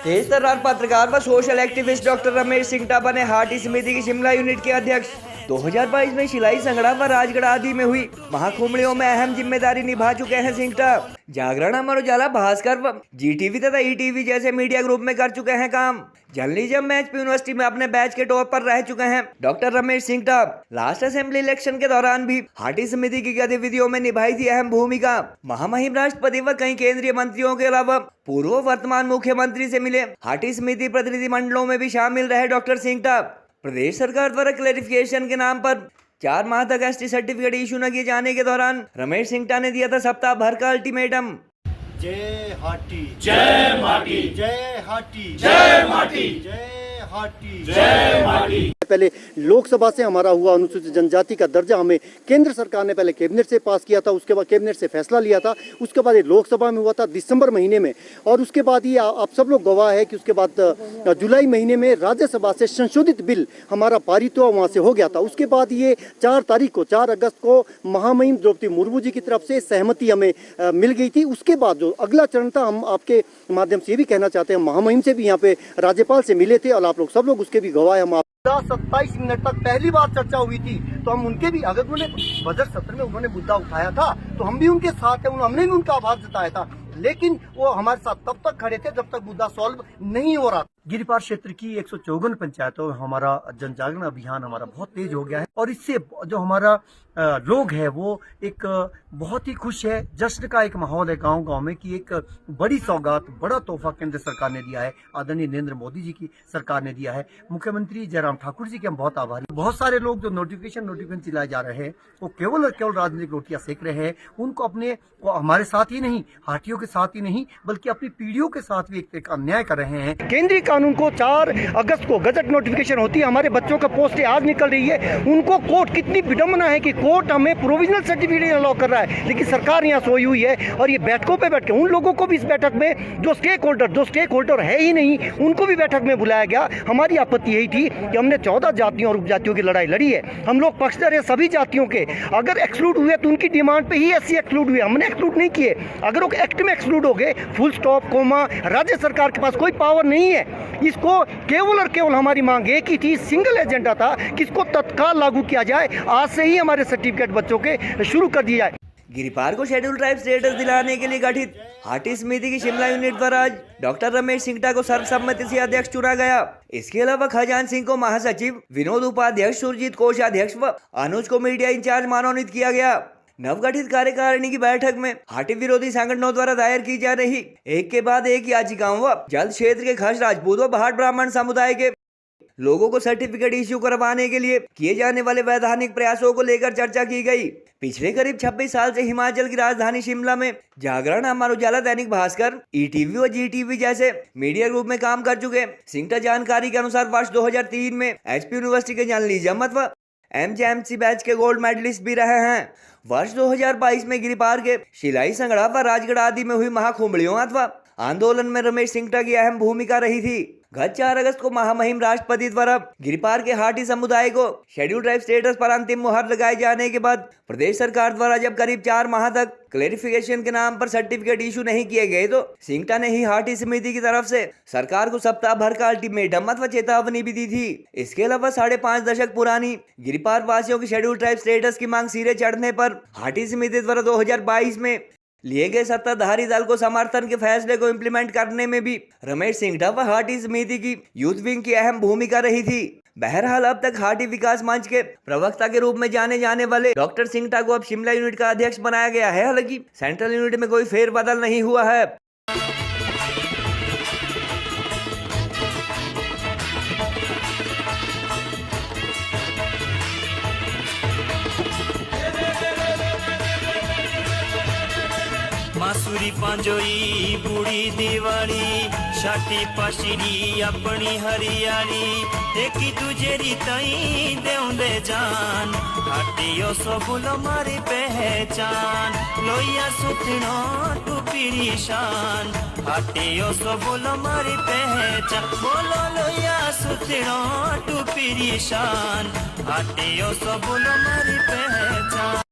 तेज तर्रार पत्रकार व social activist doctor Ramesh सिंगटा बने हाटी समिति की शिमला यूनिट के अध्यक्ष। 2022 में शिलाई संगड़ा व राजगढ़ आदि में हुई महाकुंभलियों में अहम जिम्मेदारी निभा चुके हैं सिंगटा। जागरण, अमर उजाला, भास्कर व जीटीवी तथा ईटीवी जैसे मीडिया ग्रुप में कर चुके हैं काम। जर्नलिज्म में एचपी यूनिवर्सिटी में अपने बैच के टॉप पर रह चुके हैं doctor Ramesh Singta. Last assembly election के दौरान भी हाटी समिति की गतिविधियों में निभाई थी अहम भूमिका। महामहिम राष्ट्रपति व कई केंद्रीय मंत्रियों के अलावा पूर्व वर्तमान मुख्यमंत्री से मिले हाटी समिति प्रतिनिधि मंडलों में भी शामिल रहे डॉक्टर सिंगटा। प्रदेश सरकार द्वारा क्लेरिफिकेशन के नाम पर 4 माह तक एसटी सर्टिफिकेट इशू न किए जाने के दौरान रमेश सिंगटा ने दिया था सप्ताह भर का अल्टीमेटम। जय हाटी, जय माटी, जय हाटी, जय माटी, जय हाटी, जय माटी। पहले लोकसभा से हमारा हुआ अनुसूचित जनजाति का दर्जा हमें केंद्र सरकार ने पहले कैबिनेट से पास किया था, उसके बाद कैबिनेट से फैसला लिया था, उसके बाद ये लोकसभा में हुआ था दिसंबर महीने में, और उसके बाद ये आप सब लोग गवाह है कि उसके बाद जुलाई महीने में राज्यसभा से संशोधित बिल हमारा पारित हुआ, वहाँ से हो गया था। उसके बाद ये 4 अगस्त को महामहिम द्रौपदी मुर्मू जी की तरफ से सहमति हमें मिल गई थी। उसके बाद जो अगला चरण था, हम आपके माध्यम से ये भी कहना चाहते हैं, महामहिम से भी यहाँ पे राज्यपाल से मिले थे और आप लोग सब लोग उसके भी गवाह हैं। 27 मिनट तक पहली बार चर्चा हुई थी, तो हम उनके भी, अगर उन्होंने बजट सत्र में उन्होंने मुद्दा उठाया था तो हम भी उनके साथ हैं, हमने भी उनका आभार जताया था, लेकिन वो हमारे साथ तब तक खड़े थे जब तक मुद्दा सॉल्व नहीं हो रहा। गिरिपार क्षेत्र की 154 पंचायतों में हमारा जन जागरण अभियान हमारा बहुत तेज हो गया है, और इससे जो हमारा लोग है वो एक बहुत ही खुश है। जश्न का एक माहौल है गांव गांव में कि एक बड़ी सौगात, बड़ा तोहफा केंद्र सरकार ने दिया है, आदरणीय नरेंद्र मोदी जी की सरकार ने दिया है। मुख्यमंत्री जयराम ठाकुर जी के हम बहुत आभारी। बहुत सारे लोग जो नोटिफिकेशन चिल्लाए जा रहे हैं, वो केवल और केवल राजनीतिक रोटियां सेक रहे हैं। उनको अपने हमारे साथ ही नहीं, हाटियों के साथ ही नहीं, बल्कि अपनी पीढ़ियों के साथ भी एक अन्याय कर रहे हैं। केंद्रीय कानून को 4 अगस्त को गजट नोटिफिकेशन होती है, हमारे बच्चों का पोस्टें आज निकल रही है, उनको कोर्ट, कितनी विडम्बना है कि कोर्ट हमें प्रोविजनल सर्टिफिकेट अलाउ कर रहा है, लेकिन सरकार यहाँ सोई हुई है। और ये बैठकों पे बैठ के उन लोगों को भी इस बैठक में जो स्टेक होल्डर है ही नहीं, उनको भी बैठक में बुलाया गया। हमारी आपत्ति यही थी कि हमने 14 जातियों और उपजातियों की लड़ाई लड़ी है, हम लोग पक्षधर है सभी जातियों के। अगर एक्सक्लूड हुए तो उनकी डिमांड पे ही एससी एक्सक्लूड हुए, हमने एक्सक्लूड नहीं किए। अगर वो एक्ट में एक्सक्लूड हो गए, फुल स्टॉप, कोमा, राज्य सरकार के पास कोई पावर नहीं है। इसको केवल और केवल हमारी मांग एक ही थी, सिंगल एजेंडा था कि इसको तत्काल लागू किया जाए, आज से ही हमारे सर्टिफिकेट बच्चों के शुरू कर दिया जाए। गिरिपार को शेड्यूल ट्राइब स्टेटस दिलाने के लिए गठित हाटी समिति की शिमला यूनिट द्वारा आज डॉक्टर रमेश सिंगटा को सर्वसम्मति से अध्यक्ष चुना गया। इसके अलावा खजान सिंह को महासचिव, विनोद उपाध्यक्ष, सुरजीत कोषाध्यक्ष व अनुज को मीडिया इंचार्ज मनोनीत किया गया। नवगठित कार्यकारिणी की बैठक में हाटी विरोधी संगठनों द्वारा दायर की जा रही एक के बाद एक याचिकाओं व जल्द क्षेत्र के खस, राजपूत व भाट ब्राह्मण समुदाय के लोगों को सर्टिफिकेट इश्यू करवाने के लिए किए जाने वाले वैधानिक प्रयासों को लेकर चर्चा की गई। पिछले करीब 26 साल से हिमाचल की राजधानी शिमला में जागरण, अमर उजाला, दैनिक भास्कर, ईटीवी और जीटीवी जैसे मीडिया ग्रुप में काम कर चुके सिंगटा जानकारी के अनुसार वर्ष 2003 में एचपी यूनिवर्सिटी के जर्नलिज्म व एमजेएमसी बैच के गोल्ड मेडलिस्ट भी रहे हैं। वर्ष 2022 में गिरिपार के शिलाई संगड़ा व राजगढ़ आदि में हुई महाकुंभलियों अथवा आंदोलन में रमेश सिंगटा की अहम भूमिका रही थी। गत 4 अगस्त को महामहिम राष्ट्रपति द्वारा गिरिपार के हाटी समुदाय को शेड्यूल ट्राइब स्टेटस पर अंतिम मुहर लगाए जाने के बाद प्रदेश सरकार द्वारा जब करीब 4 माह तक क्लेरिफिकेशन के नाम पर सर्टिफिकेट इशू नहीं किए गए, तो सिंगटा ने ही हाटी समिति की तरफ से सरकार को सप्ताह भर का अल्टीमेटम अथवा चेतावनी भी दी थी। इसके अलावा 5.5 दशक पुरानी गिरिपार वासियों की शेड्यूल ट्राइब स्टेटस की मांग सिरे चढ़ने पर हाटी समिति द्वारा 2022 में लिए गए सत्ताधारी दल को समर्थन के फैसले को इम्प्लीमेंट करने में भी रमेश सिंगटा व हाटी समिति की यूथ विंग की अहम भूमिका रही थी। बहरहाल अब तक हाटी विकास मंच के प्रवक्ता के रूप में जाने जाने वाले डॉक्टर सिंगटा को अब शिमला यूनिट का अध्यक्ष बनाया गया है। हालांकि सेंट्रल यूनिट में कोई फेरबदल नहीं हुआ है। मासुरी पांजोई बूढ़ी दिवाली छाटी पाशिरी अपनी हरियाली एक दूजे रीताई देउंदे जान हाटियो सबुल मारी पहचान लोया सुथनो टूपीरी शान हाटियो सबुल मारी पहचान बोलो लोया सुथनो टूपीरी शान हाटियो सबुल मारी पहचान।